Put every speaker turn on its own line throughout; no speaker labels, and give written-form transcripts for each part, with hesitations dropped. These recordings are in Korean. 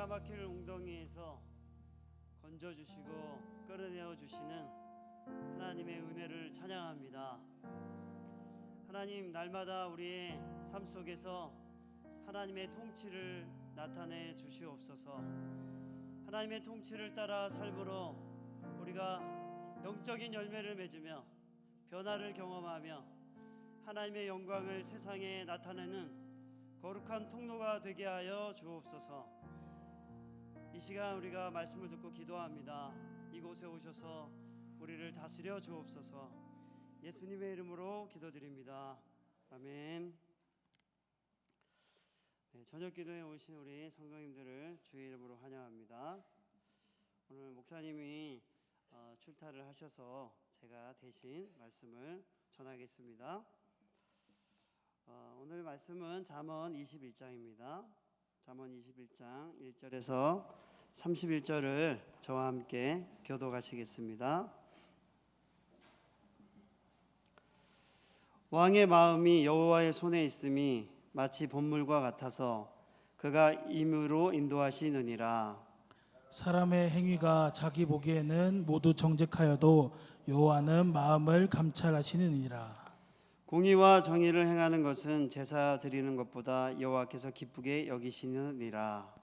기가 막힐 웅덩이에서 건져주시고 끌어내어 주시는 하나님의 은혜를 찬양합니다. 하나님, 날마다 우리의 삶 속에서 하나님의 통치를 나타내 주시옵소서. 하나님의 통치를 따라 삶으로 우리가 영적인 열매를 맺으며 변화를 경험하며 하나님의 영광을 세상에 나타내는 거룩한 통로가 되게 하여 주옵소서. 이 시간 우리가 말씀을 듣고 기도합니다. 이곳에 오셔서 우리를 다스려 주옵소서. 예수님의 이름으로 기도드립니다. 아멘. 저녁 기도에 오신 우리 성도님들을 주의 이름으로 환영합니다. 오늘 목사님이 출타를 하셔서 제가 대신 말씀을 전하겠습니다. 오늘 말씀은 잠언 21장입니다. 잠언 21장 1절에서 31절을 저와 함께 교독하시겠습니다. 왕의 마음이 여호와의 손에 있음이 마치 봇물과 같아서 그가 임으로 인도하시느니라.
사람의 행위가 자기 보기에는 모두 정직하여도 여호와는 마음을 감찰하시느니라.
공의와 정의를 행하는 것은 제사 드리는 것보다 여호와께서 기쁘게 여기시느니라.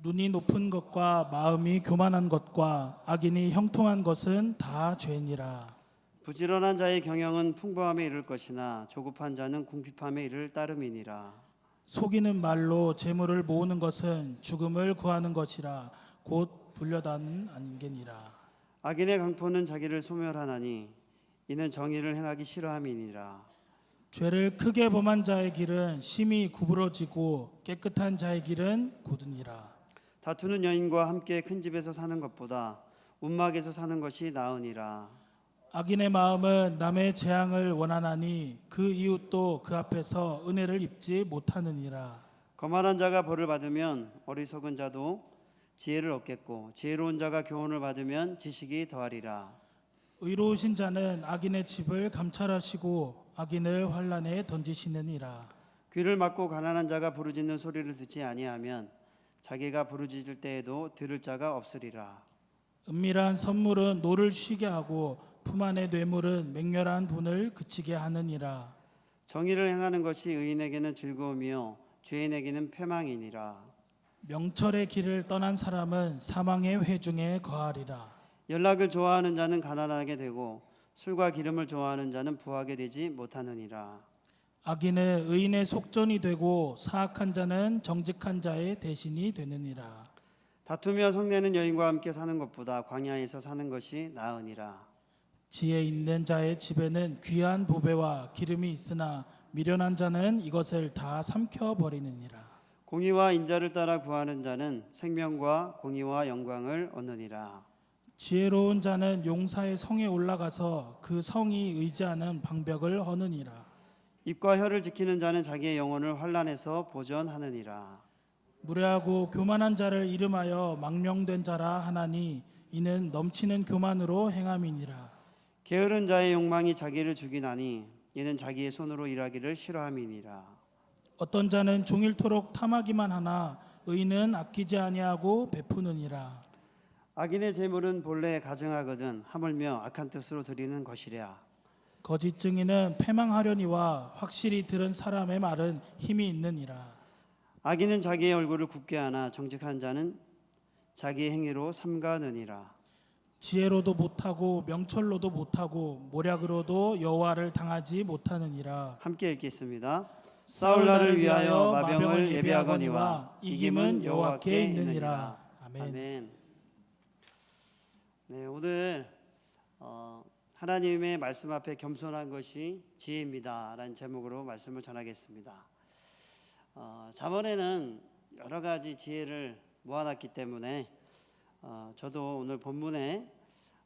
눈이 높은 것과 마음이 교만한 것과 악인이 형통한 것은 다 죄니라.
부지런한 자의 경영은 풍부함에 이를 것이나 조급한 자는 궁핍함에 이를 따름이니라.
속이는 말로 재물을 모으는 것은 죽음을 구하는 것이라 곧 불려다는 안개니라.
악인의 강포는 자기를 소멸하나니 이는 정의를 행하기 싫어함이니라.
죄를 크게 범한 자의 길은 심히 구부러지고 깨끗한 자의 길은 곧으니라.
다투는 여인과 함께 큰 집에서 사는 것보다 움막에서 사는 것이 나으니라.
악인의 마음은 남의 재앙을 원하나니 그 이웃도 그 앞에서 은혜를 입지 못하느니라.
거만한 자가 벌을 받으면 어리석은 자도 지혜를 얻겠고 지혜로운 자가 교훈을 받으면 지식이 더하리라.
의로우신 자는 악인의 집을 감찰하시고 악인을 환난에 던지시느니라.
귀를 막고 가난한 자가 부르짖는 소리를 듣지 아니하면 자기가 부르짖을 때에도 들을 자가 없으리라.
은밀한 선물은 노를 쉬게 하고 품 안의 뇌물은 맹렬한 분을 그치게 하느니라.
정의를 행하는 것이 의인에게는 즐거움이요 죄인에게는 패망이니라.
명철의 길을 떠난 사람은 사망의 회중에 거하리라.
연락을 좋아하는 자는 가난하게 되고 술과 기름을 좋아하는 자는 부하게 되지 못하느니라.
악인은 의인의 속전이 되고 사악한 자는 정직한 자의 대신이 되느니라.
다투며 성내는 여인과 함께 사는 것보다 광야에서 사는 것이 나으니라.
지혜 있는 자의 집에는 귀한 보배와 기름이 있으나 미련한 자는 이것을 다 삼켜버리느니라.
공의와 인자를 따라 구하는 자는 생명과 공의와 영광을 얻느니라.
지혜로운 자는 용사의 성에 올라가서 그 성이 의지하는 방벽을 허느니라.
입과 혀를 지키는 자는 자기의 영혼을 환난에서 보전하느니라.
무례하고 교만한 자를 이름하여 망령된 자라 하나니 이는 넘치는 교만으로 행함이니라.
게으른 자의 욕망이 자기를 죽이나니 이는 자기의 손으로 일하기를 싫어함이니라.
어떤 자는 종일토록 탐하기만 하나 의인은 아끼지 아니하고 베푸느니라.
악인의 재물은 본래 가증하거든 하물며 악한 뜻으로 드리는 것이랴.
거짓 증인은 패망하려니와 확실히 들은 사람의 말은 힘이 있느니라.
악인은 자기의 얼굴을 굽게 하나 정직한 자는 자기의 행위로 삼가느니라.
지혜로도 못하고 명철로도 못하고 모략으로도 여호와를 당하지 못하느니라.
함께 읽겠습니다. 싸울 날을 위하여 마병을 예비하거니와 이김은 여호와께 있느니라. 아멘. 네, 오늘 하나님의 말씀 앞에 겸손한 것이 지혜입니다라는 제목으로 말씀을 전하겠습니다. 잠언에는 여러 가지 지혜를 모아놨기 때문에 저도 오늘 본문에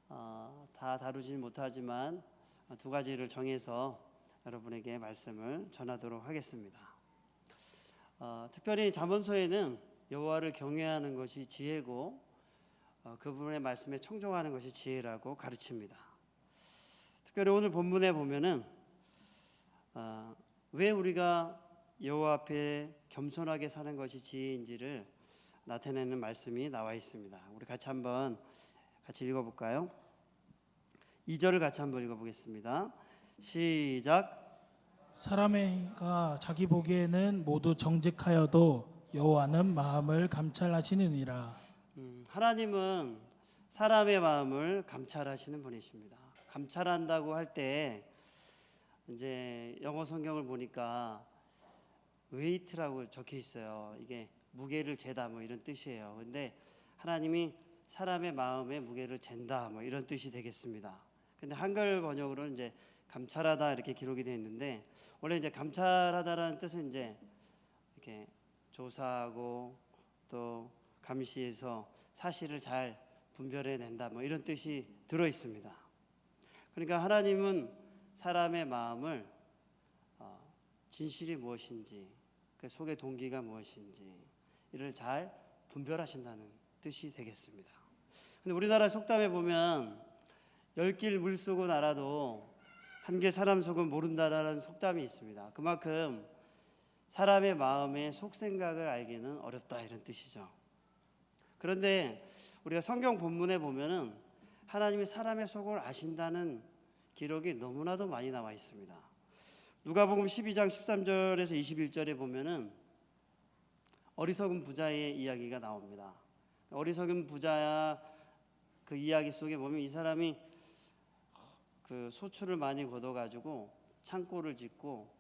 다 다루지는 못하지만 두 가지를 정해서 여러분에게 말씀을 전하도록 하겠습니다. 특별히 잠언서에는 여호와를 경외하는 것이 지혜고 그분의 말씀에 청종하는 것이 지혜라고 가르칩니다. 특별히 오늘 본문에 보면은 왜 우리가 여호와 앞에 겸손하게 사는 것이 지혜인지를 나타내는 말씀이 나와 있습니다. 우리 같이 한번 읽어볼까요? 2절을 같이 한번 읽어보겠습니다. 시작.
사람이가 자기 보기에는 모두 정직하여도 여호와는 마음을 감찰하시느니라.
하나님은 사람의 마음을 감찰하시는 분이십니다. 감찰한다고 할 때 이제 영어 성경을 보니까 웨이트라고 적혀 있어요. 이게 무게를 재다 뭐 이런 뜻이에요. 근데 하나님이 사람의 마음에 무게를 잰다 뭐 이런 뜻이 되겠습니다. 근데 한글 번역으로는 이제 감찰하다 이렇게 기록이 되어 있는데, 원래 이제 감찰하다라는 뜻은 이제 이렇게 조사하고 또 감시해서 사실을 잘 분별해낸다 뭐 이런 뜻이 들어 있습니다. 그러니까 하나님은 사람의 마음을 진실이 무엇인지, 그 속의 동기가 무엇인지 이를 잘 분별하신다는 뜻이 되겠습니다. 근데 우리나라 속담에 보면 열길 물 속은 알아도 한개 사람 속은 모른다라는 속담이 있습니다. 그만큼 사람의 마음의 속생각을 알기는 어렵다 이런 뜻이죠. 그런데 우리가 성경 본문에 보면은 하나님이 사람의 속을 아신다는 기록이 너무나도 많이 나와 있습니다. 누가복음 12장 13절에서 21절에 보면은 어리석은 부자의 이야기가 나옵니다. 어리석은 부자 그 이야기 속에 보면 이 사람이 그 소출을 많이 거둬가지고 창고를 짓고,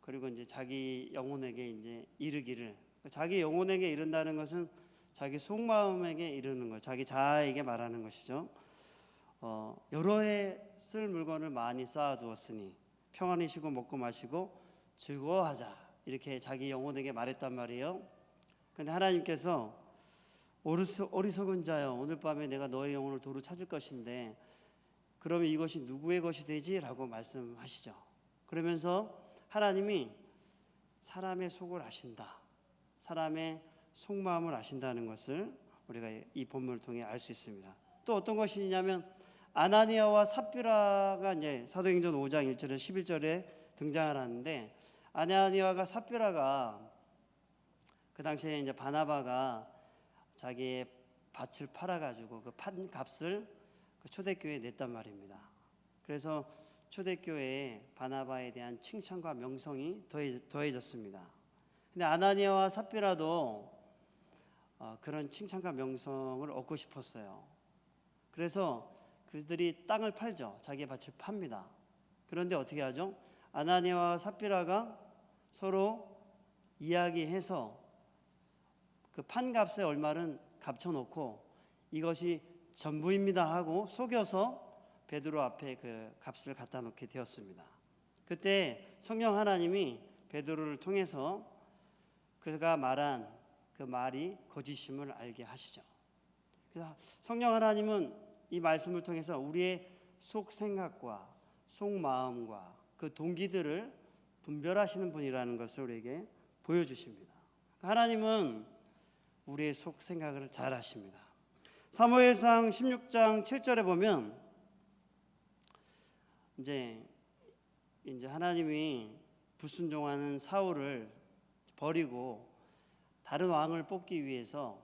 그리고 이제 자기 영혼에게 이제 이르기를, 자기 영혼에게 이른다는 것은 자기 속마음에게 이르는 것, 자기 자아에게 말하는 것이죠. 여러 해 쓸 물건을 많이 쌓아두었으니 평안히 쉬고 먹고 마시고 즐거워하자, 이렇게 자기 영혼에게 말했단 말이에요. 그런데 하나님께서 어리석은 자여, 오늘 밤에 내가 너의 영혼을 도로 찾을 것인데 그러면 이것이 누구의 것이 되지? 라고 말씀하시죠. 그러면서 하나님이 사람의 속을 아신다, 사람의 속마음을 아신다는 것을 우리가 이 본문을 통해 알 수 있습니다. 또 어떤 것이냐면 아나니아와 삽비라가 이제 사도행전 5장 1절에서 11절에 등장하는데, 아나니아와 삽비라가 그 당시에 이제 바나바가 자기의 밭을 팔아가지고 그 판 값을 그 초대교회에 냈단 말입니다. 그래서 초대교회에 바나바에 대한 칭찬과 명성이 더해졌습니다. 근데 아나니아와 삽비라도 그런 칭찬과 명성을 얻고 싶었어요. 그래서 그들이 땅을 팔죠. 자기의 밭을 팝니다. 그런데 어떻게 하죠? 아나니아와 삽비라가 서로 이야기해서 그 판값의 얼마는 값쳐놓고 이것이 전부입니다 하고 속여서 베드로 앞에 그 값을 갖다 놓게 되었습니다. 그때 성령 하나님이 베드로를 통해서 그가 말한 그 말이 거짓임을 알게 하시죠. 그래서 성령 하나님은 이 말씀을 통해서 우리의 속 생각과 속 마음과 그 동기들을 분별하시는 분이라는 것을 우리에게 보여주십니다. 하나님은 우리의 속 생각을 잘 아십니다. 사무엘상 16장 7절에 보면 이제 하나님이 불순종하는 사울을 버리고 다른 왕을 뽑기 위해서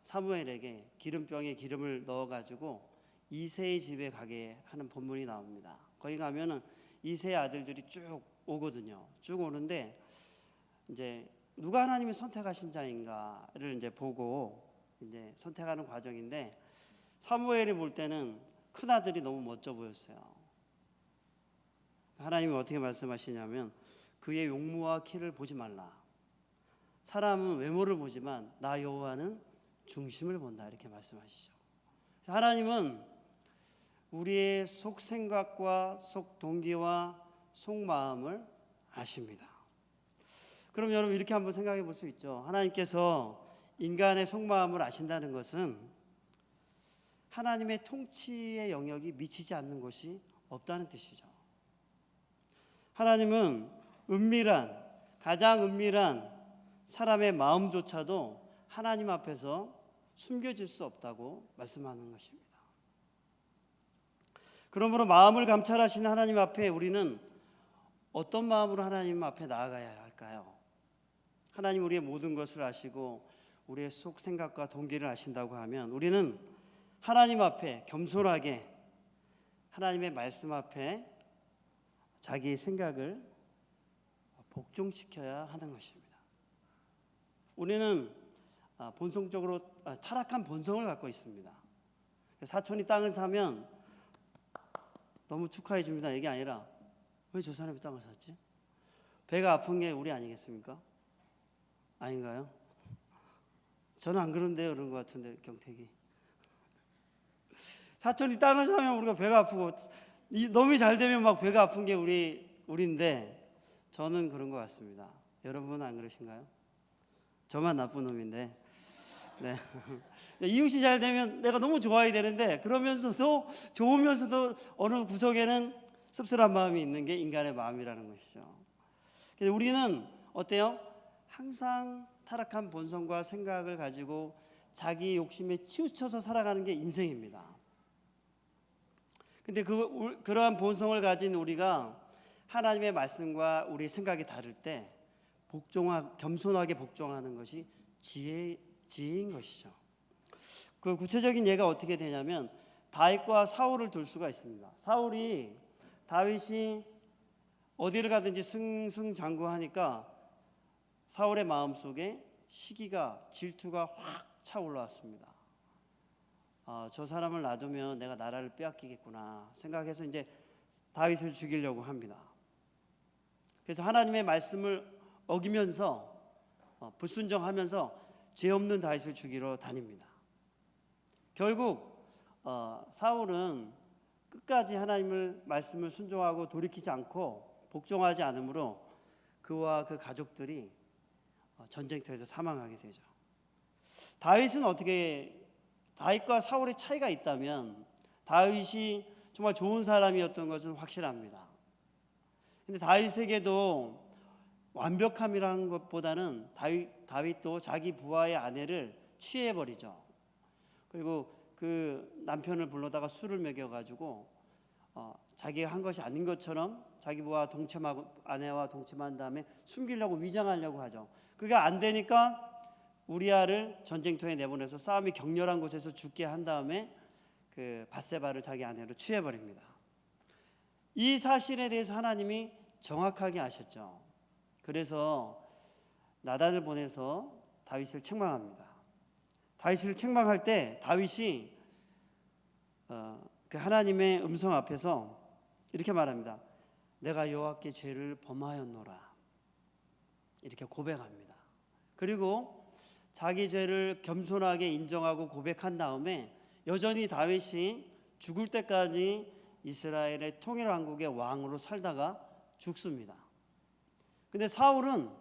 사무엘에게 기름병에 기름을 넣어가지고 이새의 집에 가게 하는 본문이 나옵니다. 거기 가면은 이새의 아들들이 쭉 오거든요. 쭉 오는데 이제 누가 하나님이 선택하신 자인가를 이제 보고 이제 선택하는 과정인데, 사무엘이 볼 때는 큰 아들이 너무 멋져 보였어요. 하나님이 어떻게 말씀하시냐면 그의 용모와 키를 보지 말라. 사람은 외모를 보지만 나 여호와는 중심을 본다, 이렇게 말씀하시죠. 하나님은 우리의 속 생각과 속 동기와 속 마음을 아십니다. 그럼 여러분 이렇게 한번 생각해 볼 수 있죠. 하나님께서 인간의 속마음을 아신다는 것은 하나님의 통치의 영역이 미치지 않는 것이 없다는 뜻이죠. 하나님은 가장 은밀한 사람의 마음조차도 하나님 앞에서 숨겨질 수 없다고 말씀하는 것입니다. 그러므로 마음을 감찰하시는 하나님 앞에 우리는 어떤 마음으로 하나님 앞에 나아가야 할까요? 하나님 우리의 모든 것을 아시고 우리의 속 생각과 동기를 아신다고 하면 우리는 하나님 앞에 겸손하게 하나님의 말씀 앞에 자기의 생각을 복종시켜야 하는 것입니다. 우리는 본성적으로 타락한 본성을 갖고 있습니다. 사촌이 땅을 사면 너무 축하해 줍니다. 이게 아니라 왜 저 사람이 땅을 샀지? 배가 아픈 게 우리 아니겠습니까? 아닌가요? 저는 안 그런데요. 그런 것 같은데 경택이. 사촌이 땅을 사면 우리가 배가 아프고 놈이 잘 되면 막 배가 아픈 게 우리인데 저는 그런 것 같습니다. 여러분은 안 그러신가요? 저만 나쁜 놈인데. 네. 이웃이 잘 되면 내가 너무 좋아야 되는데 그러면서도 좋으면서도 어느 구석에는 씁쓸한 마음이 있는 게 인간의 마음이라는 것이죠. 그래서 우리는 어때요? 항상 타락한 본성과 생각을 가지고 자기 욕심에 치우쳐서 살아가는 게 인생입니다. 근데 그러한 본성을 가진 우리가 하나님의 말씀과 우리의 생각이 다를 때 겸손하게 복종하는 것이 지혜인 것이죠. 그 구체적인 예가 어떻게 되냐면 다윗과 사울을 둘 수가 있습니다. 다윗이 어디를 가든지 승승장구하니까 사울의 마음속에 시기가 질투가 확 차올라왔습니다. 저 사람을 놔두면 내가 나라를 빼앗기겠구나 생각해서 이제 다윗을 죽이려고 합니다. 그래서 하나님의 말씀을 어기면서 불순종하면서 죄 없는 다윗을 죽이러 다닙니다. 결국 사울은 끝까지 하나님의 말씀을 순종하고 돌이키지 않고 복종하지 않으므로 그와 그 가족들이 전쟁터에서 사망하게 되죠. 다윗과 사울의 차이가 있다면 다윗이 정말 좋은 사람이었던 것은 확실합니다. 근데 다윗에게도 완벽함이라는 것보다는 다윗도 자기 부하의 아내를 취해버리죠. 그리고 그 남편을 불러다가 술을 먹여가지고 자기가 한 것이 아닌 것처럼 자기 부하 아내와 동침한 다음에 숨기려고 위장하려고 하죠. 그게 안 되니까 우리아를 전쟁터에 내보내서 싸움이 격렬한 곳에서 죽게 한 다음에 그 밧세바를 자기 아내로 취해버립니다. 이 사실에 대해서 하나님이 정확하게 아셨죠. 그래서 나단을 보내서 다윗을 책망합니다. 다윗을 책망할 때 다윗이 그 하나님의 음성 앞에서 이렇게 말합니다. 내가 여호와께 죄를 범하였노라. 이렇게 고백합니다. 그리고 자기 죄를 겸손하게 인정하고 고백한 다음에 여전히 다윗이 죽을 때까지 이스라엘의 통일 왕국의 왕으로 살다가 죽습니다. 근데 사울은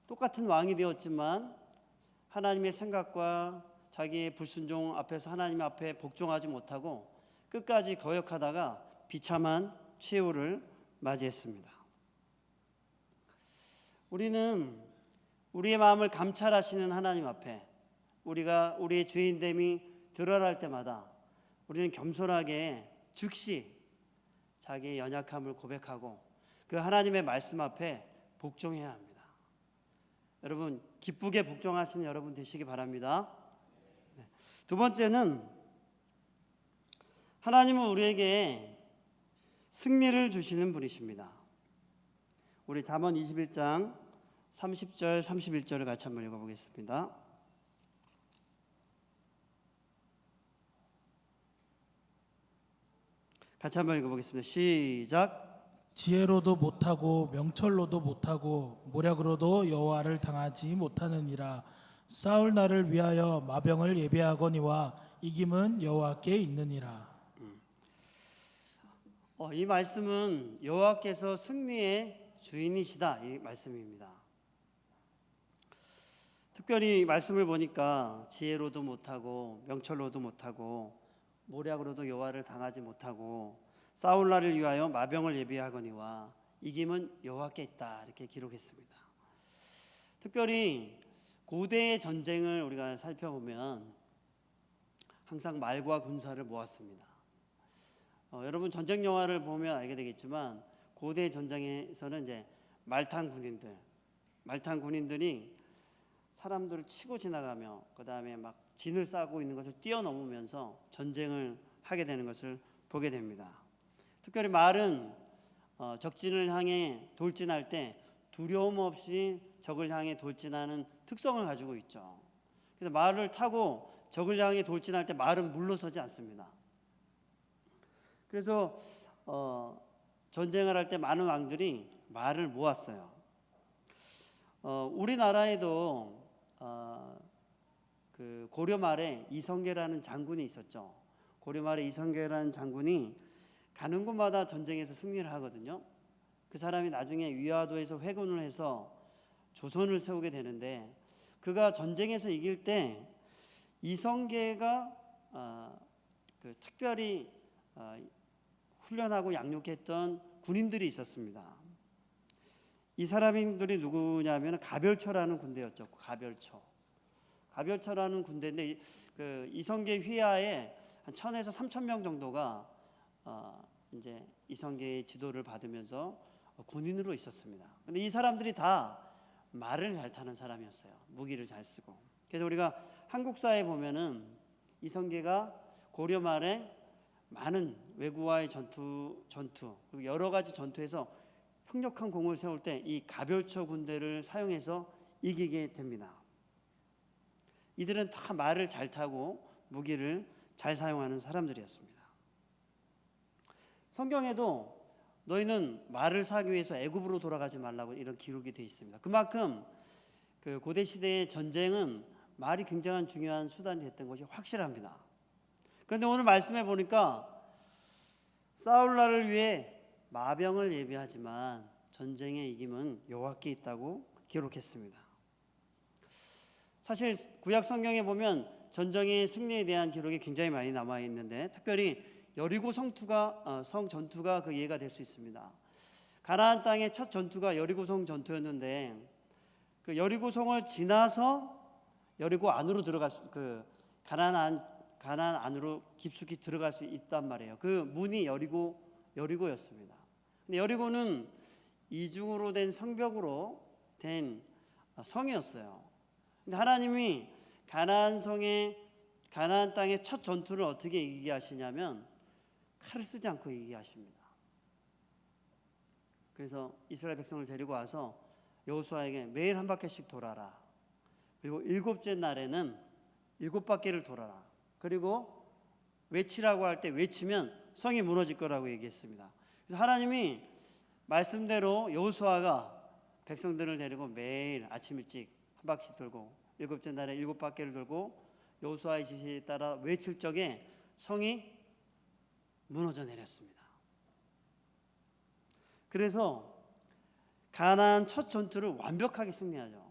똑같은 왕이 되었지만 하나님의 생각과 자기의 불순종 앞에서 하나님 앞에 복종하지 못하고 끝까지 거역하다가 비참한 최후를 맞이했습니다. 우리는 우리의 마음을 감찰하시는 하나님 앞에 우리가 우리의 죄인됨이 드러날 때마다 우리는 겸손하게 즉시 자기의 연약함을 고백하고 그 하나님의 말씀 앞에 복종해야 합니다. 여러분 기쁘게 복종하시는 여러분 되시기 바랍니다. 두 번째는 하나님은 우리에게 승리를 주시는 분이십니다. 우리 잠언 21장 30절 31절을 같이 한번 읽어보겠습니다. 같이 한번 읽어보겠습니다. 시작.
지혜로도 못하고 명철로도 못하고 모략으로도 여호와를 당하지 못하느니라. 싸울 날을 위하여 마병을 예비하거니와 이김은 여호와께 있느니라.
이 말씀은 여호와께서 승리의 주인이시다 이 말씀입니다. 특별히 말씀을 보니까 지혜로도 못하고 명철로도 못하고 모략으로도 여호와를 당하지 못하고 싸울 날을 위하여 마병을 예비하거니와 이김은 여호와께 있다 이렇게 기록했습니다. 특별히 고대의 전쟁을 우리가 살펴보면 항상 말과 군사를 모았습니다. 여러분 전쟁 영화를 보면 알게 되겠지만 고대 전쟁에서는 이제 말탄 군인들이 사람들을 치고 지나가며 그 다음에 막 진을 싸고 있는 것을 뛰어넘으면서 전쟁을 하게 되는 것을 보게 됩니다. 특별히 말은 적진을 향해 돌진할 때 두려움 없이 적을 향해 돌진하는 특성을 가지고 있죠. 그래서 말을 타고 적을 향해 돌진할 때 말은 물러서지 않습니다. 그래서 전쟁을 할 때 많은 왕들이 말을 모았어요. 우리나라에도 그 고려 말에 이성계라는 장군이 있었죠. 고려 말에 이성계라는 장군이 가는 곳마다 전쟁에서 승리를 하거든요. 그 사람이 나중에 위화도에서 회군을 해서 조선을 세우게 되는데, 그가 전쟁에서 이길 때 이성계가 그 특별히 훈련하고 양육했던 군인들이 있었습니다. 이 사람들이 누구냐면 가별초라는 군대였죠. 가별초라는 군대인데 그 이성계 휘하에 한 1,000에서 3,000명 정도가 이제 이성계의 지도를 받으면서 군인으로 있었습니다. 근데 이 사람들이 다 말을 잘 타는 사람이었어요. 무기를 잘 쓰고. 그래서 우리가 한국사에 보면은 이성계가 고려 말에 많은 외구와의 전투 그리고 여러 가지 전투에서 혁력한 공을 세울 때 이 가별초 군대를 사용해서 이기게 됩니다. 이들은 다 말을 잘 타고 무기를 잘 사용하는 사람들이었습니다. 성경에도 너희는 말을 사기 위해서 애굽으로 돌아가지 말라고 이런 기록이 되어 있습니다. 그만큼 그 고대 시대의 전쟁은 말이 굉장히 중요한 수단이 됐던 것이 확실합니다. 그런데 오늘 말씀해 보니까 싸울 날을 위해 마병을 예비하지만 전쟁의 이김은 여호와께 있다고 기록했습니다. 사실 구약 성경에 보면 전쟁의 승리에 대한 기록이 굉장히 많이 남아 있는데, 특별히 여리고 성 전투가 그 예가 될 수 있습니다. 가나안 땅의 첫 전투가 여리고 성 전투였는데, 그 여리고 성을 지나서 여리고 안으로 가나안 안으로 깊숙이 들어갈 수 있단 말이에요. 그 문이 여리고였습니다. 근데 여리고는 이중으로 된 성벽으로 된 성이었어요. 근데 하나님이 가나안 땅의 첫 전투를 어떻게 이기게 하시냐면 칼을 쓰지 않고 이기게 하십니다. 그래서 이스라엘 백성을 데리고 와서 여호수아에게 매일 한 바퀴씩 돌아라. 그리고 7째 날에는 7바퀴를 돌아라. 그리고 외치라고 할 때 외치면 성이 무너질 거라고 얘기했습니다. 그래서 하나님이 말씀대로 여호수아가 백성들을 데리고 매일 아침 일찍 한 바퀴 돌고 7째 날에 7바퀴를 돌고 여호수아의 지시에 따라 외칠 적에 성이 무너져 내렸습니다. 그래서 가나안 첫 전투를 완벽하게 승리하죠.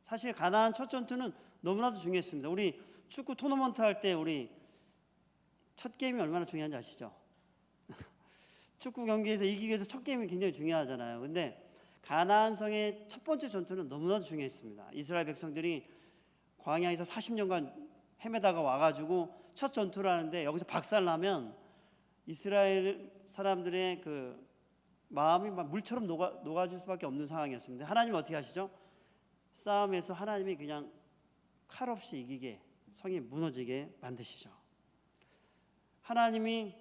사실 가나안 첫 전투는 너무나도 중요했습니다. 우리 축구 토너먼트 할 때 우리 첫 게임이 얼마나 중요한지 아시죠? 축구 경기에서 이기기 위해서 첫 게임이 굉장히 중요하잖아요. 근데 가나안 성의 첫 번째 전투는 너무나도 중요했습니다. 이스라엘 백성들이 광야에서 40년간 헤매다가 와가지고 첫 전투를 하는데 여기서 박살나면 이스라엘 사람들의 그 마음이 막 물처럼 녹아질 수밖에 없는 상황이었습니다. 하나님은 어떻게 하시죠? 싸움에서 하나님이 그냥 칼 없이 이기게, 성이 무너지게 만드시죠. 하나님이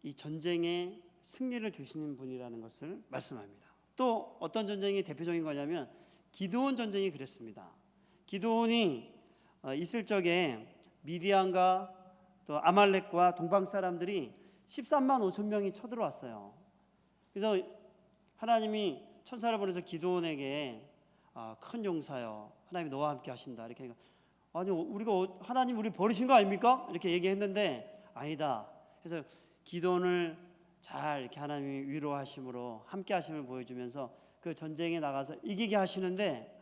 이 전쟁에 승리를 주시는 분이라는 것을 말씀합니다. 또 어떤 전쟁이 대표적인 거냐면 기드온 전쟁이 그랬습니다. 기드온이 있을 적에 미디안과 또 아말렉과 동방 사람들이 13만 5천 명이 쳐들어왔어요. 그래서 하나님이 천사를 보내서 기드온에게 큰 용사여, 하나님이 너와 함께 하신다 이렇게 하니까, 아니 하나님 우리 버리신 거 아닙니까? 이렇게 얘기했는데 아니다. 그래서 기드온을 잘 이렇게 하나님이 위로하심으로 함께 하심을 보여주면서 그 전쟁에 나가서 이기게 하시는데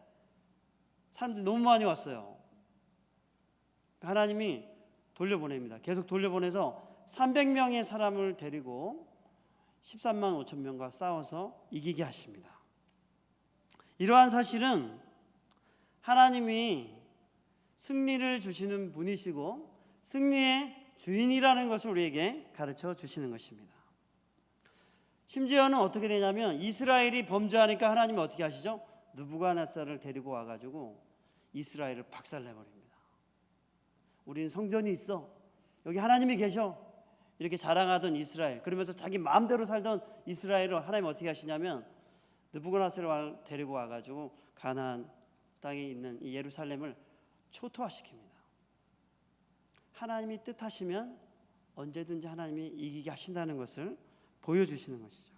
사람들이 너무 많이 왔어요. 하나님이 돌려보냅니다. 계속 돌려보내서 300명의 사람을 데리고 13만 5천 명과 싸워서 이기게 하십니다. 이러한 사실은 하나님이 승리를 주시는 분이시고 승리의 주인이라는 것을 우리에게 가르쳐 주시는 것입니다. 심지어는 어떻게 되냐면 이스라엘이 범죄하니까 하나님이 어떻게 하시죠? 느부갓네살을 데리고 와가지고 이스라엘을 박살내버립니다. 우리는 성전이 있어, 여기 하나님이 계셔, 이렇게 자랑하던 이스라엘, 그러면서 자기 마음대로 살던 이스라엘을 하나님 어떻게 하시냐면 느부갓네살을 데리고 와가지고 가나안 땅에 있는 이 예루살렘을 초토화시킵니다. 하나님이 뜻하시면 언제든지 하나님이 이기게 하신다는 것을 보여주시는 것이죠.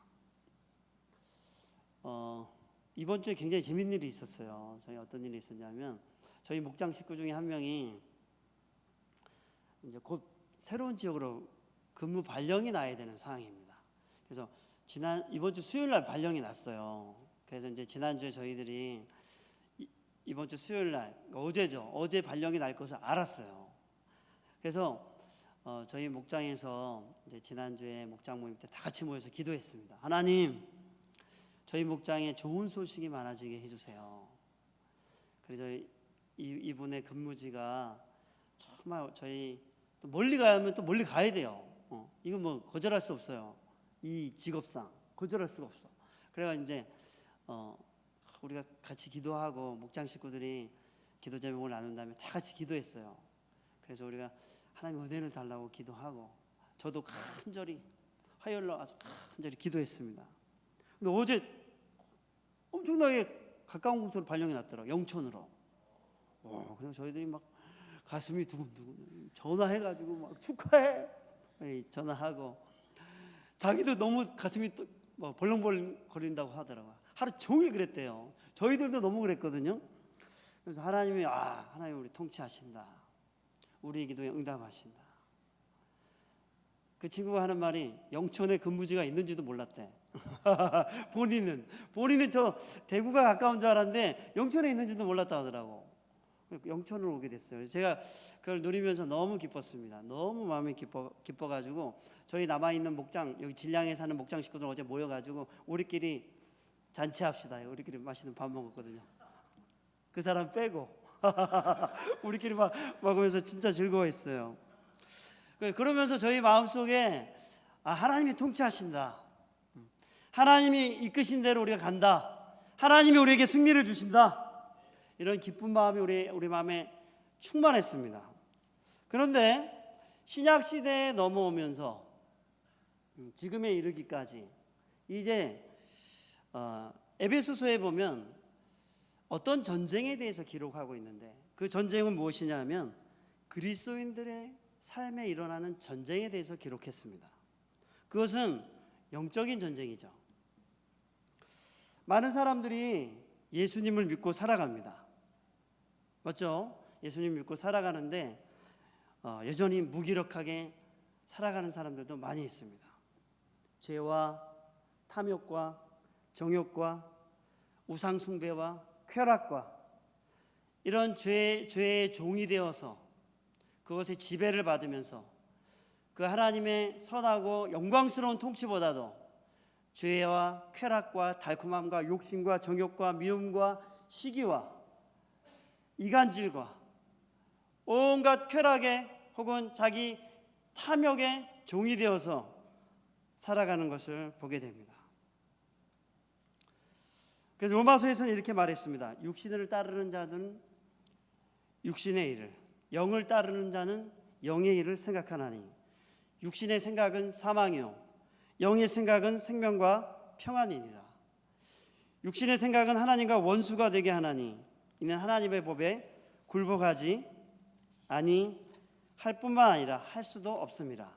이번 주에 굉장히 재밌는 일이 있었어요. 저희 어떤 일이 있었냐면 저희 목장 식구 중에 한 명이 이제 곧 새로운 지역으로 근무 발령이 나야 되는 상황입니다. 그래서 이번 주 수요일 날 발령이 났어요. 그래서 이제 지난주에 저희들이 이번 주 수요일 날, 그러니까 어제 발령이 날 것을 알았어요. 그래서 저희 목장에서 이제 지난주에 목장 모임 때 다 같이 모여서 기도했습니다. 하나님, 저희 목장에 좋은 소식이 많아지게 해주세요. 그래서 이분의 근무지가 정말 저희 또 멀리 가면 또 멀리 가야 돼요. 이건 뭐 거절할 수 없어요. 이 직업상 거절할 수가 없어. 그래가 이제 우리가 같이 기도하고 목장 식구들이 기도 제목을 나눈 다음에 다 같이 기도했어요. 그래서 우리가 하나님 은혜를 달라고 기도하고 저도 간절히 화요일로 아주 간절히 기도했습니다. 근데 어제 엄청나게 가까운 곳으로 발령이 났더라고요. 영천으로. 그래서 저희들이 막 가슴이 두근두근 전화해가지고 막 축하해 전화하고, 자기도 너무 가슴이 뭐 벌렁벌렁 거린다고 하더라고요. 하루 종일 그랬대요. 저희들도 너무 그랬거든요. 그래서 하나님이 하나님 우리 통치하신다, 우리의 기도에 응답하신다. 그 친구가 하는 말이 영천에 근무지가 있는지도 몰랐대. 본인은 저 대구가 가까운 줄 알았는데 영천에 있는지도 몰랐다 하더라고. 영천으로 오게 됐어요. 제가 그걸 누리면서 너무 기뻤습니다. 너무 마음이 기뻐가지고 저희 남아있는 목장, 여기 진량에 사는 목장 식구들 어제 모여가지고 우리끼리 잔치합시다. 우리끼리 맛있는 밥 먹었거든요. 그 사람 빼고 우리끼리 막 먹으면서 진짜 즐거워했어요. 그러면서 저희 마음속에 하나님이 통치하신다, 하나님이 이끄신 대로 우리가 간다, 하나님이 우리에게 승리를 주신다, 이런 기쁜 마음이 우리 마음에 충만했습니다. 그런데 신약 시대에 넘어오면서 지금에 이르기까지 이제 에베소서에 보면 어떤 전쟁에 대해서 기록하고 있는데, 그 전쟁은 무엇이냐면 그리스도인들의 삶에 일어나는 전쟁에 대해서 기록했습니다. 그것은 영적인 전쟁이죠. 많은 사람들이 예수님을 믿고 살아갑니다. 맞죠? 예수님 믿고 살아가는데 여전히 무기력하게 살아가는 사람들도 많이 있습니다. 죄와 탐욕과 정욕과 우상 숭배와 쾌락과 이런 죄의 종이 되어서 그것의 지배를 받으면서 그 하나님의 선하고 영광스러운 통치보다도 죄와 쾌락과 달콤함과 욕심과 정욕과 미움과 시기와 이간질과 온갖 쾌락에 혹은 자기 탐욕의 종이 되어서 살아가는 것을 보게 됩니다. 그래서 로마서에서는 이렇게 말했습니다. 육신을 따르는 자는 육신의 일을, 영을 따르는 자는 영의 일을 생각하나니 육신의 생각은 사망이요 영의 생각은 생명과 평안이니라. 육신의 생각은 하나님과 원수가 되게 하나니 이는 하나님의 법에 굴복하지 아니할 뿐만 아니라 할 수도 없음이라.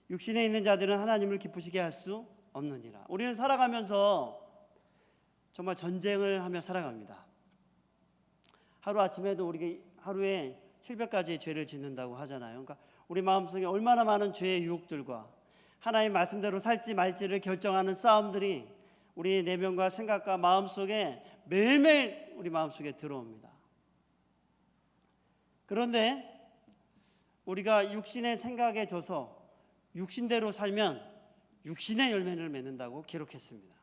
육신에 있는 자들은 하나님을 기쁘시게 할 수 없느니라. 우리는 살아가면서 정말 전쟁을 하며 살아갑니다. 하루아침에도 우리가 하루에 700가지의 죄를 짓는다고 하잖아요. 그러니까 우리 마음속에 얼마나 많은 죄의 유혹들과 하나님의 말씀대로 살지 말지를 결정하는 싸움들이 우리 내면과 생각과 마음속에 매일매일 우리 마음속에 들어옵니다. 그런데 우리가 육신의 생각에 져서 육신대로 살면 육신의 열매를 맺는다고 기록했습니다.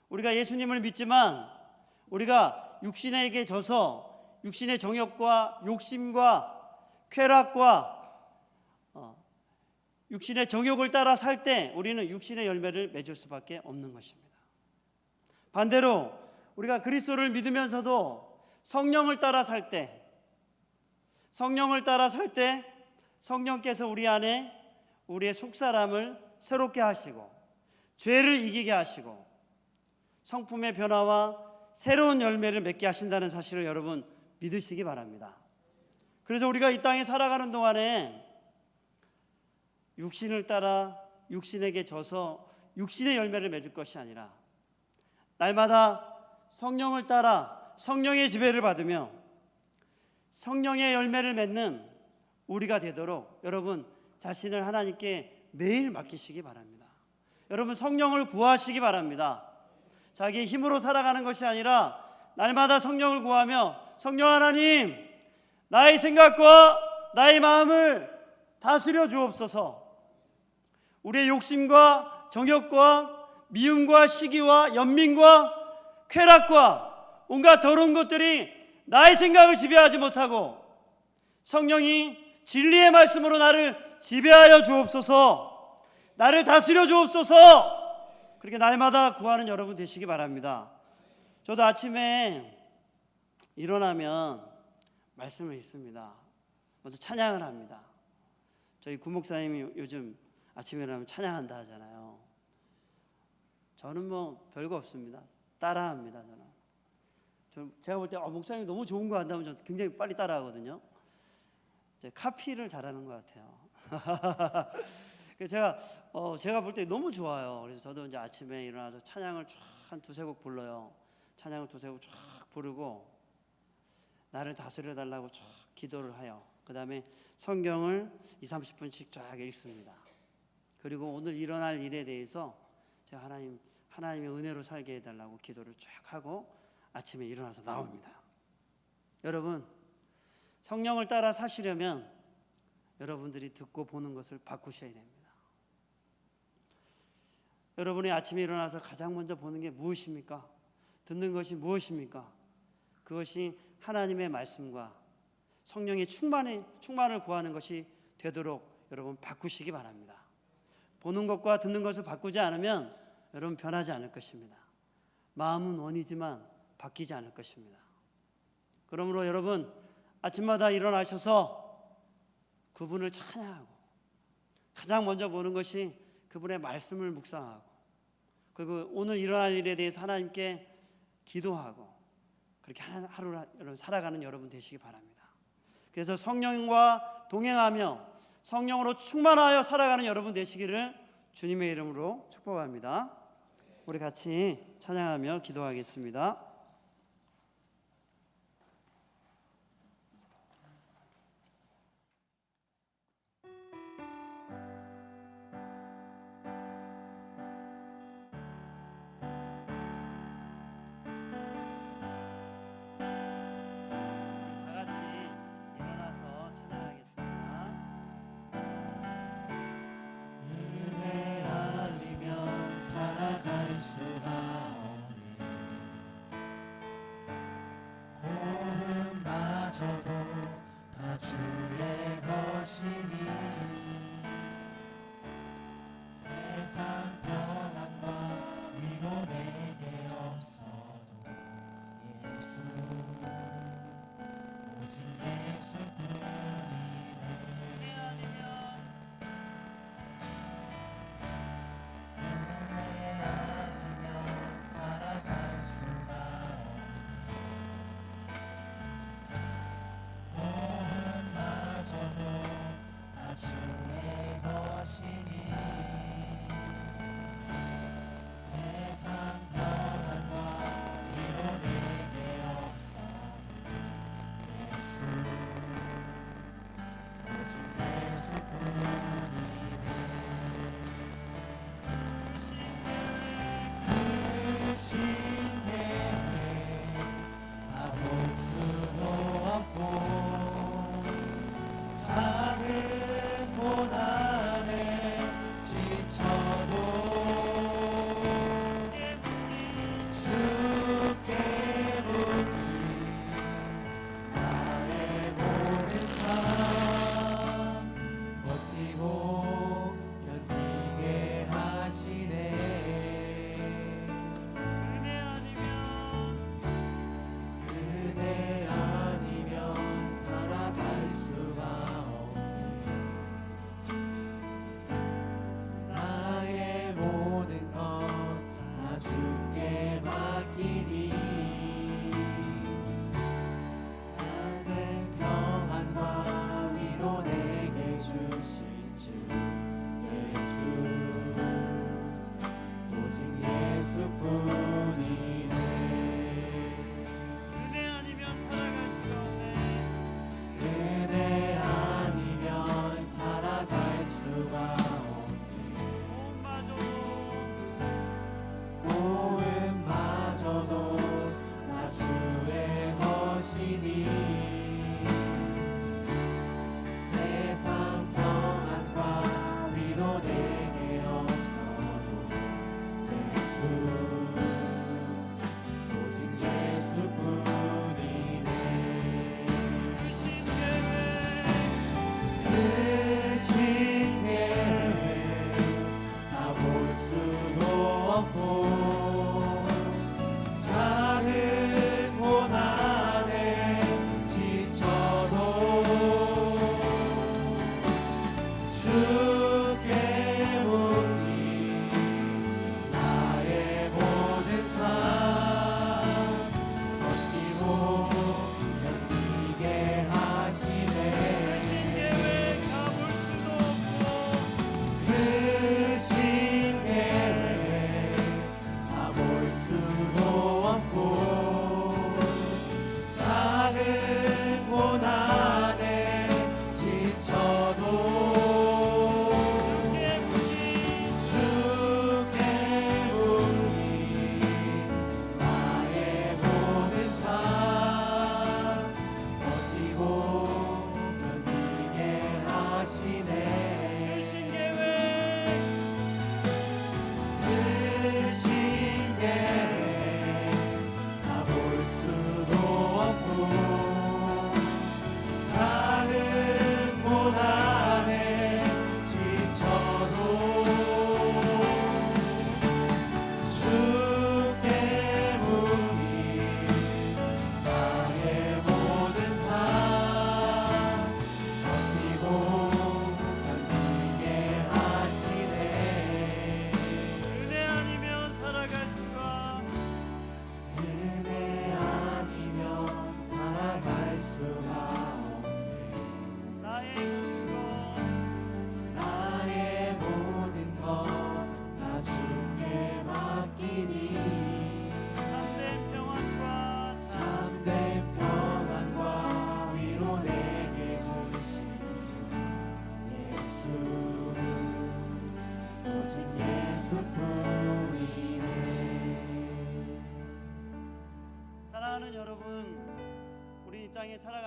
우리가 예수님을 믿지만 우리가 육신에게 져서 육신의 정욕과 욕심과 쾌락과 육신의 정욕을 따라 살 때 우리는 육신의 열매를 맺을 수밖에 없는 것입니다. 반대로 우리가 그리스도를 믿으면서도 성령을 따라 살 때, 성령을 따라 설 때 성령께서 우리 안에 우리의 속사람을 새롭게 하시고 죄를 이기게 하시고 성품의 변화와 새로운 열매를 맺게 하신다는 사실을 여러분 믿으시기 바랍니다. 그래서 우리가 이 땅에 살아가는 동안에 육신을 따라 육신에게 져서 육신의 열매를 맺을 것이 아니라 날마다 성령을 따라 성령의 지배를 받으며 성령의 열매를 맺는 우리가 되도록 여러분 자신을 하나님께 매일 맡기시기 바랍니다. 여러분 성령을 구하시기 바랍니다. 자기 힘으로 살아가는 것이 아니라 날마다 성령을 구하며 성령 하나님, 나의 생각과 나의 마음을 다스려 주옵소서. 우리의 욕심과 정욕과 미움과 시기와 연민과 쾌락과 온갖 더러운 것들이 나의 생각을 지배하지 못하고 성령이 진리의 말씀으로 나를 지배하여 주옵소서. 나를 다스려 주옵소서. 그렇게 날마다 구하는 여러분 되시기 바랍니다. 저도 아침에 일어나면 말씀을 읽습니다. 먼저 찬양을 합니다. 저희 구목사님이 요즘 아침에 일어나면 찬양한다 하잖아요. 저는 뭐 별거 없습니다. 따라합니다. 제가 볼 때 목사님이 너무 좋은 거 한다면 저 굉장히 빨리 따라하거든요. 카피를 잘하는 것 같아요. 제가 볼 때 너무 좋아요. 그래서 저도 이제 아침에 일어나서 찬양을 한 두세 곡 불러요. 찬양을 두세 곡 쫙 부르고 나를 다스려 달라고 쫙 기도를 해요. 그 다음에 성경을 20-30분씩 쫙 읽습니다. 그리고 오늘 일어날 일에 대해서 제가 하나님의 은혜로 살게 해달라고 기도를 쫙 하고 아침에 일어나서 나옵니다. 여러분 성령을 따라 사시려면 여러분들이 듣고 보는 것을 바꾸셔야 됩니다. 여러분이 아침에 일어나서 가장 먼저 보는 게 무엇입니까? 듣는 것이 무엇입니까? 그것이 하나님의 말씀과 성령의 충만을 구하는 것이 되도록 여러분 바꾸시기 바랍니다. 보는 것과 듣는 것을 바꾸지 않으면 여러분 변하지 않을 것입니다. 마음은 원이지만 바뀌지 않을 것입니다. 그러므로 여러분 아침마다 일어나셔서 그분을 찬양하고 가장 먼저 보는 것이 그분의 말씀을 묵상하고 그리고 오늘 일어날 일에 대해서 하나님께 기도하고 그렇게 하루를 여러분 살아가는 여러분 되시기 바랍니다. 그래서 성령과 동행하며 성령으로 충만하여 살아가는 여러분 되시기를 주님의 이름으로 축복합니다. 우리 같이 찬양하며 기도하겠습니다.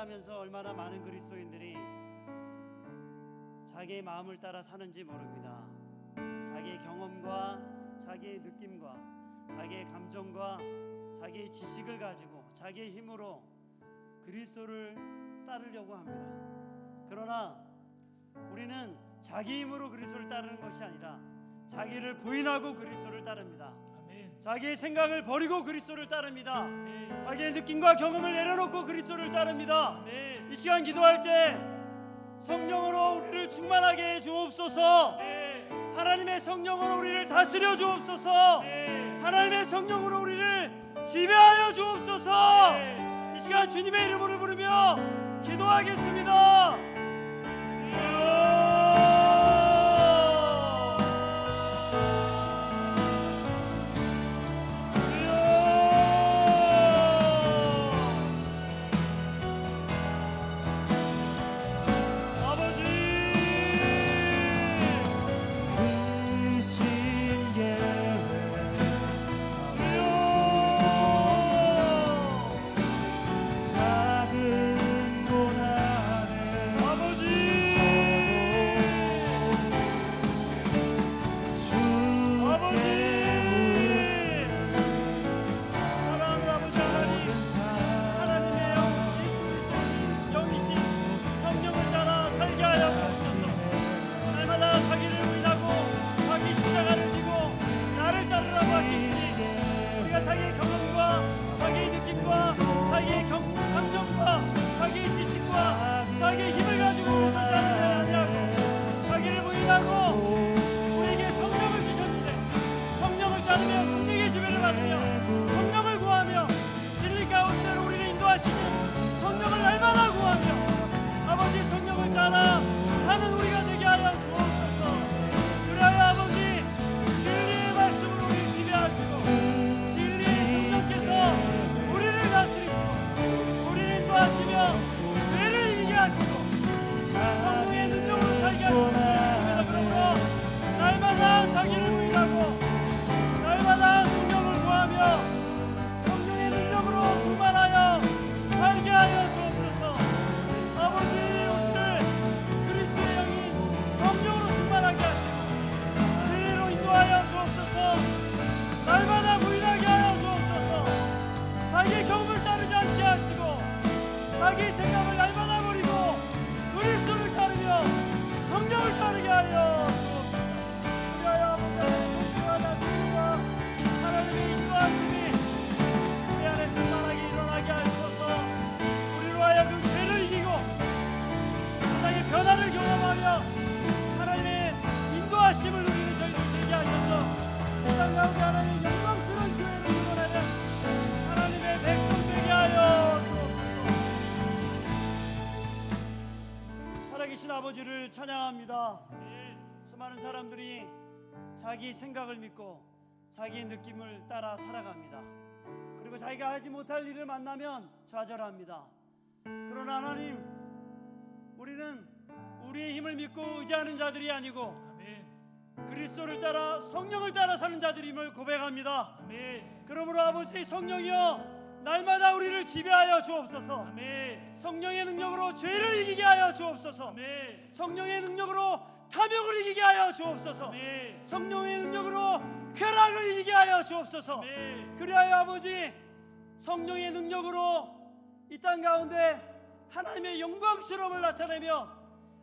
살아가면서 얼마나 많은 그리스도인들이 자기의 마음을 따라 사는지 모릅니다. 자기의 경험과 자기의 느낌과 자기의 감정과 자기의 지식을 가지고 자기의 힘으로 그리스도를 따르려고 합니다. 그러나 우리는 자기 힘으로 그리스도를 따르는 것이 아니라 자기를 부인하고 그리스도를 따릅니다.
아멘.
자기의 생각을 버리고 그리스도를 따릅니다.
아멘.
자기의 느낌과 경험을 내려놓고 그리스도를 따릅니다.
아멘.
이 시간 기도할 때 성령으로 우리를 충만하게 해 주옵소서.
아멘.
하나님의 성령으로 우리를 다스려 주옵소서.
아멘.
하나님의 성령으로 우리를 지배하여 주옵소서.
아멘.
이 시간 주님의 이름으로 부르며 기도하겠습니다. 자기의 경험과 자기의 느낌과 자기의 감정과 자기의 지식과 자기의 힘을 가지고 살아가야 하냐고 자기를 부인하고 우리에게 성령을 주셨는데 성령을 따르며 성령의 지배를 받으며 성령을 구하며 진리 가운데로 우리를 인도하시는 성령을 날마다 구하며 아버지 성령을 따라 사는 우리가 되게 하여 주옵소서. 그리하여 아버지 진리의 말씀으로 우리를 지배하시고 우리를 다스리시고 우리를 인도하시며 죄를 이기게 하시고 성령의 능력으로 살게 하시옵소서. 그러므로 날마다 자기를 부인하고 날마다 성령을 구하며 성령의 능력으로 충만하여 살게 하여 주옵소서. 아버지 우리를 그리스도의 영인 성령으로 충만하게 하시고 진리로 인도하여 주옵소서. 날마다 부인하게 하여 주옵소서. 자기의 경험을 따르지 않게 하시고 자기의 생각을 날마다 버리고 그리스도를 따르며 성령을 따르게 하여 주옵소서. 우리하여 아버지 하나님의 공평한 다스림과 하나님의 인도하심이 내 안에 충만하게 일어나게 하시옵소서. 우리로 하여금 죄를 이기고 세상의 변화를 경험하며 하나님의 인도하심을 누리는 저희들 되게 하셔서 이 땅 가운데 하나님의 영광스러운 교회를 이루어내는 하나님의 백성 되게 하여 주옵소서. 살아계신 아버지를 찬양합니다. 수많은 사람들이 자기 생각을 믿고 자기의 느낌을 따라 살아갑니다. 그리고 자기가 하지 못할 일을 만나면 좌절합니다. 그러나 하나님, 우리는 우리의 힘을 믿고 의지하는 자들이 아니고
아멘.
그리스도를 따라 성령을 따라 사는 자들임을 고백합니다.
아멘.
그러므로 아버지 성령이여 날마다 우리를 지배하여 주옵소서.
아멘.
성령의 능력으로 죄를 이기게 하여 주옵소서.
아멘.
성령의 능력으로 탐욕을 이기게 하여 주옵소서.
아멘.
성령의 능력으로 쾌락을 이기게 하여 주옵소서.
아멘.
그리하여 아버지 성령의 능력으로 이 땅 가운데 하나님의 영광스러움을 나타내며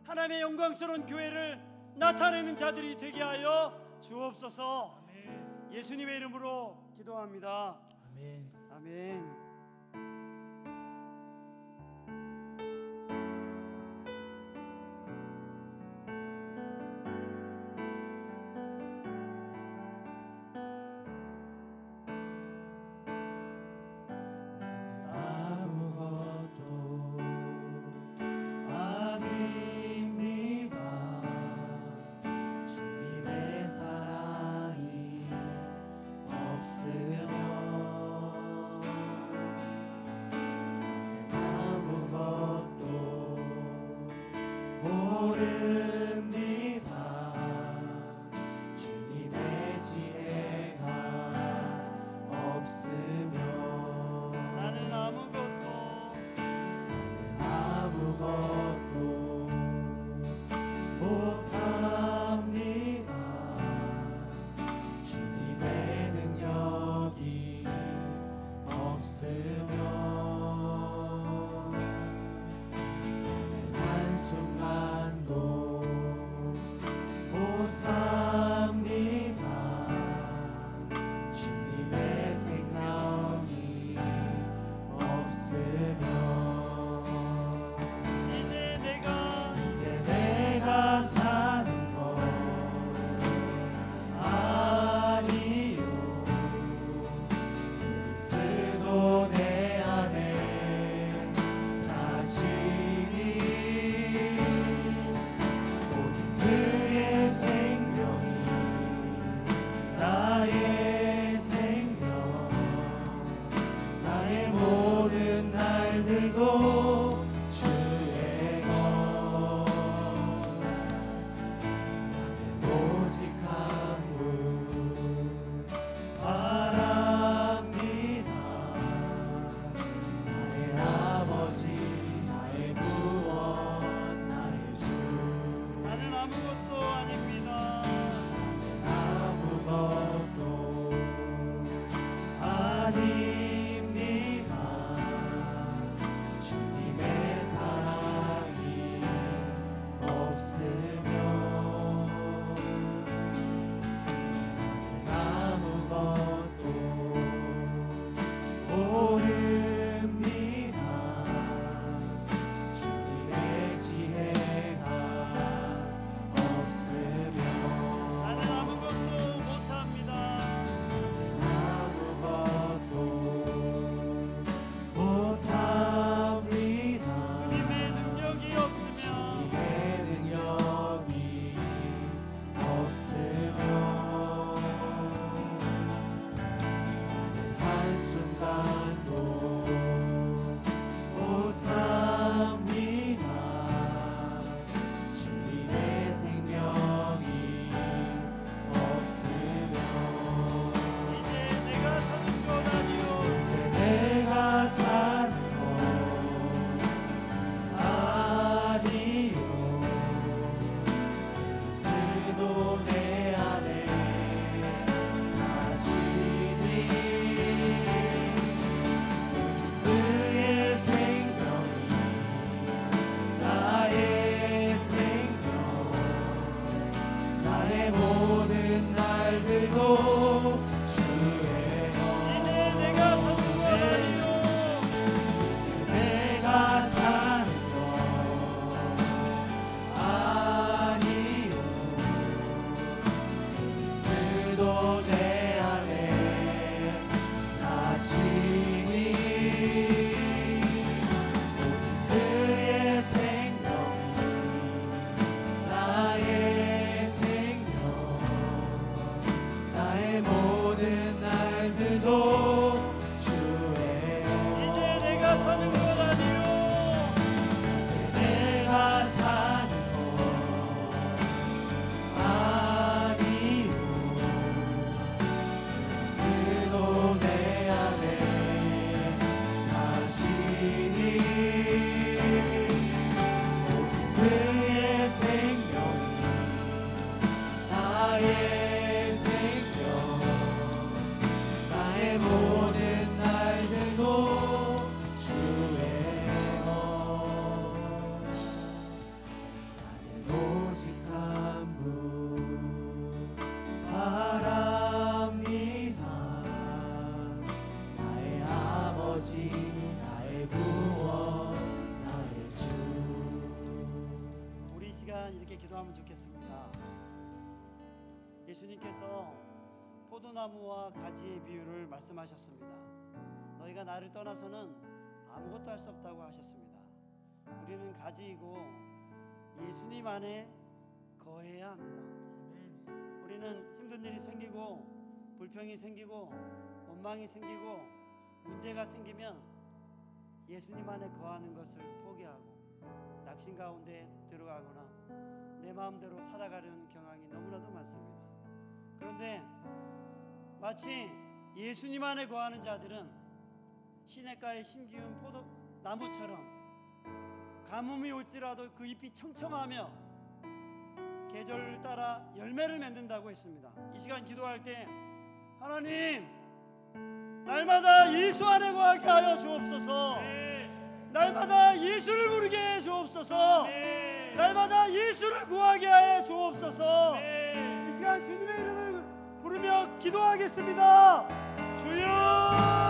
하나님의 영광스러운 교회를 나타내는 자들이 되게 하여 주옵소서.
아멘.
예수님의 이름으로 기도합니다.
아멘.
아멘.
아무것도
시간 이렇게 기도하면 좋겠습니다. 예수님께서 포도나무와 가지의 비유를 말씀하셨습니다. 너희가 나를 떠나서는 아무것도 할 수 없다고 하셨습니다. 우리는 가지이고 예수님 안에 거해야 합니다. 우리는 힘든 일이 생기고 불평이 생기고 원망이 생기고 문제가 생기면 예수님 안에 거하는 것을 포기하고 낙심 가운데 들어가거나 내 마음대로 살아가려는 경향이 너무나도 많습니다. 그런데 마치 예수님 안에 거하는 자들은 시냇가에 심기운 포도나무처럼 가뭄이 올지라도 그 잎이 청청하며 계절을 따라 열매를 맺는다고 했습니다. 이 시간 기도할 때 하나님, 날마다 예수 안에 거하게 하여 주옵소서. 날마다 예수를 부르게 해 주옵소서. 날마다 예수를 구하게 하여 주옵소서. 이 시간 주님의 이름을 부르며 기도하겠습니다. 주여!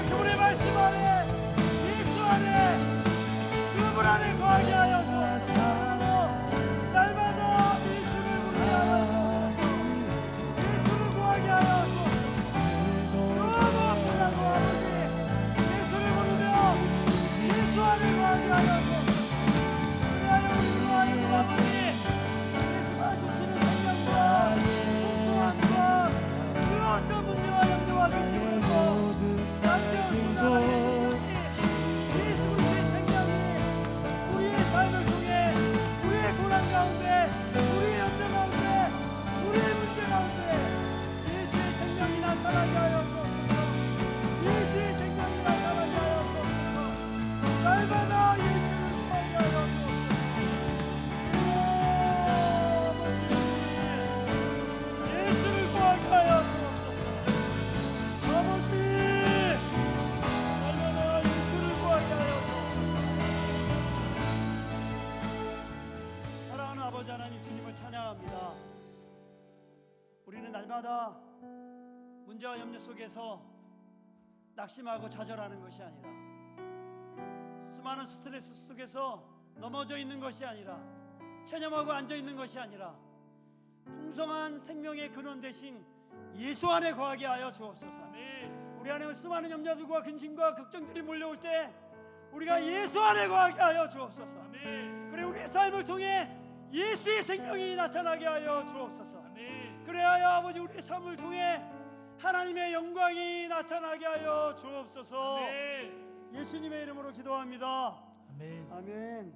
그분의 말씀 안에 예수 안에 그분 안에 거하게 하여 주옵소서. 날마다 예수를 부르게 하여 주옵소서. 예수를 구하게 하여 주옵소서. 무엇보다도 아버지 예수를 부르며 예수 안에 거하게 하여 주옵소서. 그리하여 우리 구하는 아버지 예수가 주시는 생명과 풍성함과 그 어떤 문제와 염려와 근심을 예수 그리스도의 생명이 우리의 삶을 통해 우리의 고난 가운데 우리의 염려 가운데 우리의 문제 가운데 예수의 생명이 나타나게 하여 주옵소서. 예수의 생명이 나타나게 하여 주옵소서. 날마다 예수를 구하게 하여 주옵소서. 예수를 구하게 하여 주옵소서. 아버지 아버지 하나님, 주님을 찬양합니다. 우리는 날마다 문제와 염려 속에서 낙심하고 좌절하는 것이 아니라 수많은 스트레스 속에서 넘어져 있는 것이 아니라 체념하고 앉아 있는 것이 아니라 풍성한 생명의 근원 대신 예수 안에 거하게 하여 주옵소서. 우리 안에 수많은 염려들과 근심과 걱정들이 몰려올 때 우리가 예수 안에 거하게 하여 주옵소서. 그래 우리의 삶을 통해 예수의 생명이 나타나게 하여 주옵소서. 그래야 아버지 우리의 삶을 통해 하나님의 영광이 나타나게 하여 주옵소서. 예수님의 이름으로 기도합니다.
아멘.
아멘.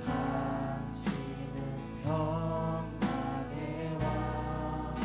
당신은 평안의 왕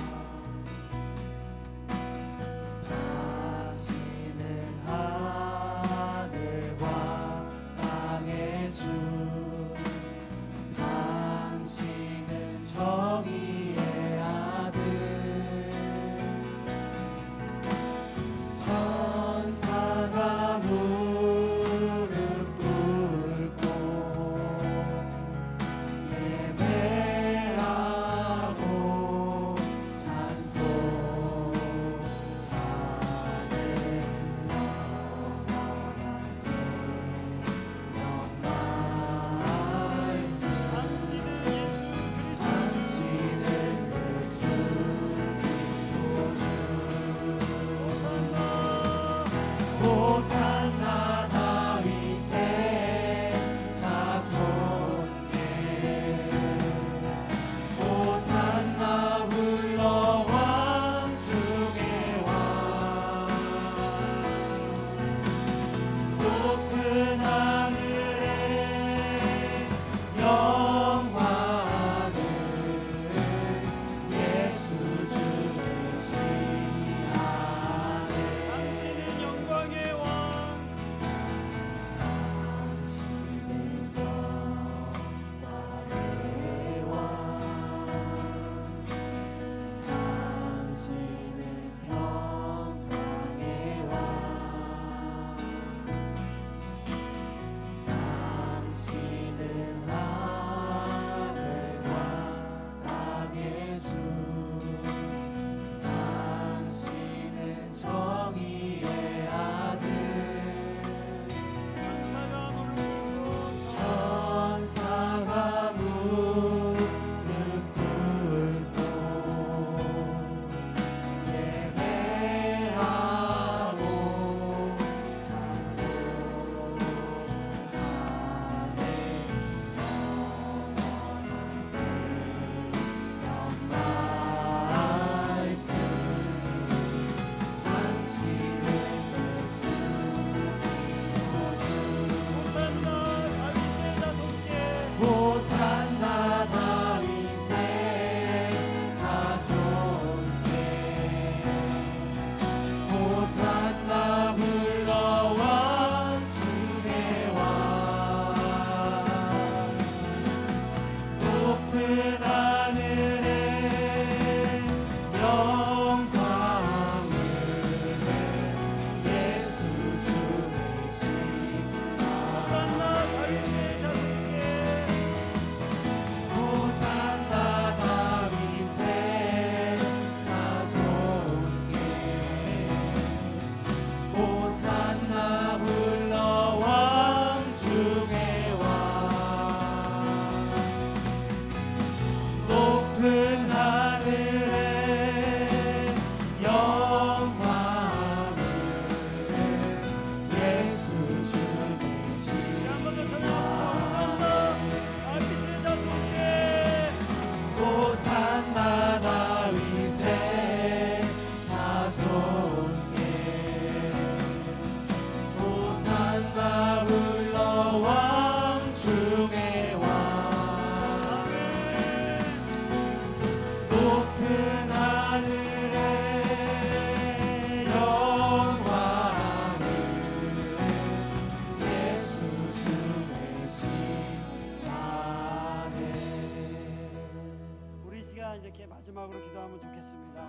좋겠습니다.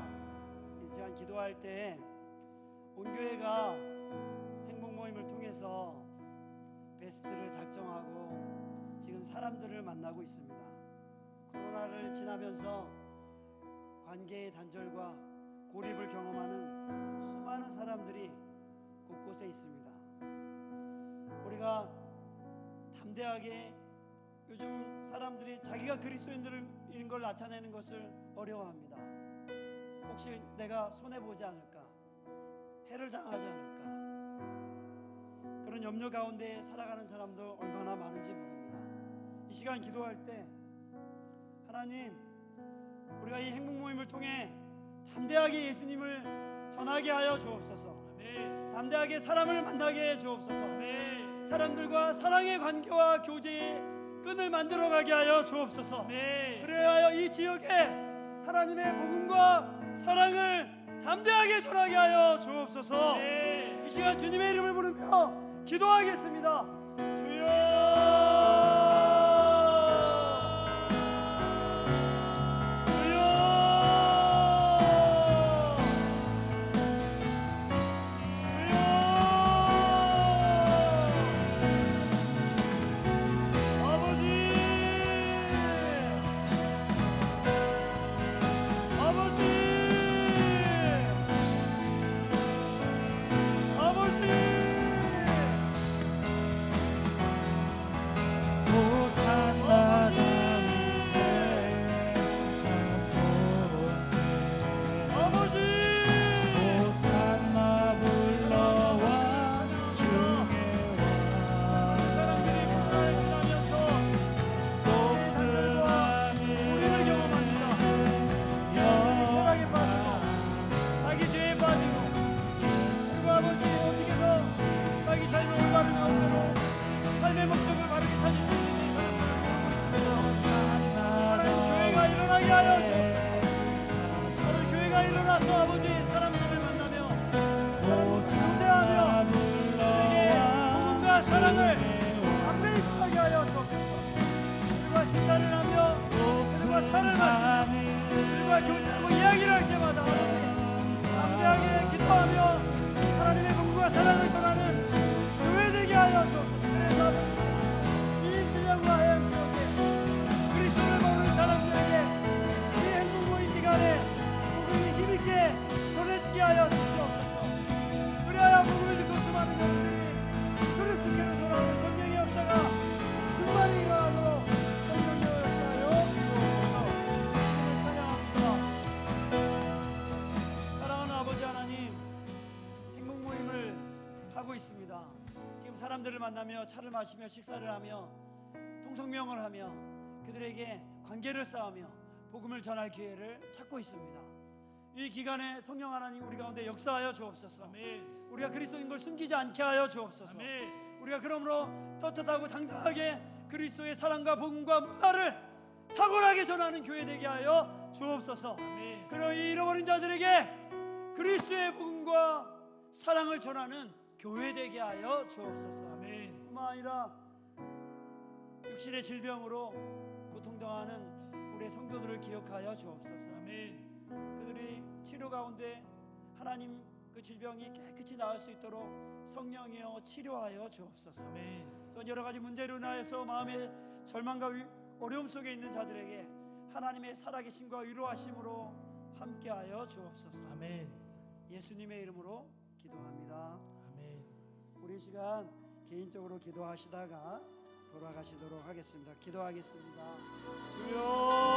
이 시간 기도할 때 온 교회가 행복 모임을 통해서 베스트를 작정하고 지금 사람들을 만나고 있습니다. 코로나를 지나면서 관계의 단절과 고립을 경험하는 수많은 사람들이 곳곳에 있습니다. 우리가 담대하게 요즘 사람들이 자기가 그리스도인들인 걸 나타내는 것을 어려워합니다. 혹시 내가 손해보지 않을까? 해를 당하지 않을까? 그런 염려 가운데 살아가는 사람도 얼마나 많은지 모릅니다. 이 시간 기도할 때 하나님, 우리가 이 행복 모임을 통해 담대하게 예수님을 전하게 하여 주옵소서. 담대하게 사람을 만나게 해 주옵소서. 사람들과 사랑의 관계와 교제의 끈을 만들어가게 하여 주옵소서. 그래야 하여 이 지역에 하나님의 복음과 사랑을 담대하게 전하게 하여 주옵소서. 이 시간 주님의 이름을 부르며 기도하겠습니다. 주여, 사랑을 담대히 전하게 하여 주옵소서. 우리가 식사를 하며 우리가 차를 마시며 우리가 교제하고 이야기를 할 때마다 담대하게 기도하며 하나님의 복음과 사랑을 전하는 교회 되게 하여 주옵소서. 그래서 이 신령과 하얀 지역에 그리스도를 모르는 사람들에게 이 행복 모임 기간에 복음이 힘있게 전해지게 하여 주시옵소서. 그래야 복음을 듣고 수많은 영들이 그리스도께로 돌아오는 성령의 역사가 충만히 일어나도록 성령의 역사하여 주옵소서. 주님을 찬양합니다. 사랑하는 아버지 하나님, 행복 모임을 하고 있습니다. 지금 사람들을 만나며 차를 마시며 식사를 하며 통성명을 하며 그들에게 관계를 쌓으며 복음을 전할 기회를 찾고 있습니다. 이 기간에 성령 하나님 우리 가운데 역사하여 주옵소서. 아멘. 우리가 그리스도인 걸 숨기지 않게 하여 주옵소서. 아멘. 우리가 그러므로 떳떳하고 당당하게 그리스도의 사랑과 복음과 문화를 탁월하게 전하는 교회 되게 하여 주옵소서. 아멘. 그리고 이 잃어버린 자들에게 그리스도의 복음과 사랑을 전하는 교회 되게 하여 주옵소서. 아멘. 뿐만 아니라 육신의 질병으로 고통당하는 우리의 성도들을 기억하여 주옵소서. 아멘. 그들이 치료 가운데 하나님 그 질병이 깨끗이 나을 수 있도록 성령이여 치료하여 주옵소서. 아멘. 또 여러 가지 문제로 인하여서 마음의 절망과 어려움 속에 있는 자들에게 하나님의 살아계심과 위로하심으로 함께하여 주옵소서. 아멘. 예수님의 이름으로 기도합니다. 아멘. 우리 시간 개인적으로 기도하시다가 돌아가시도록 하겠습니다. 기도하겠습니다. 주여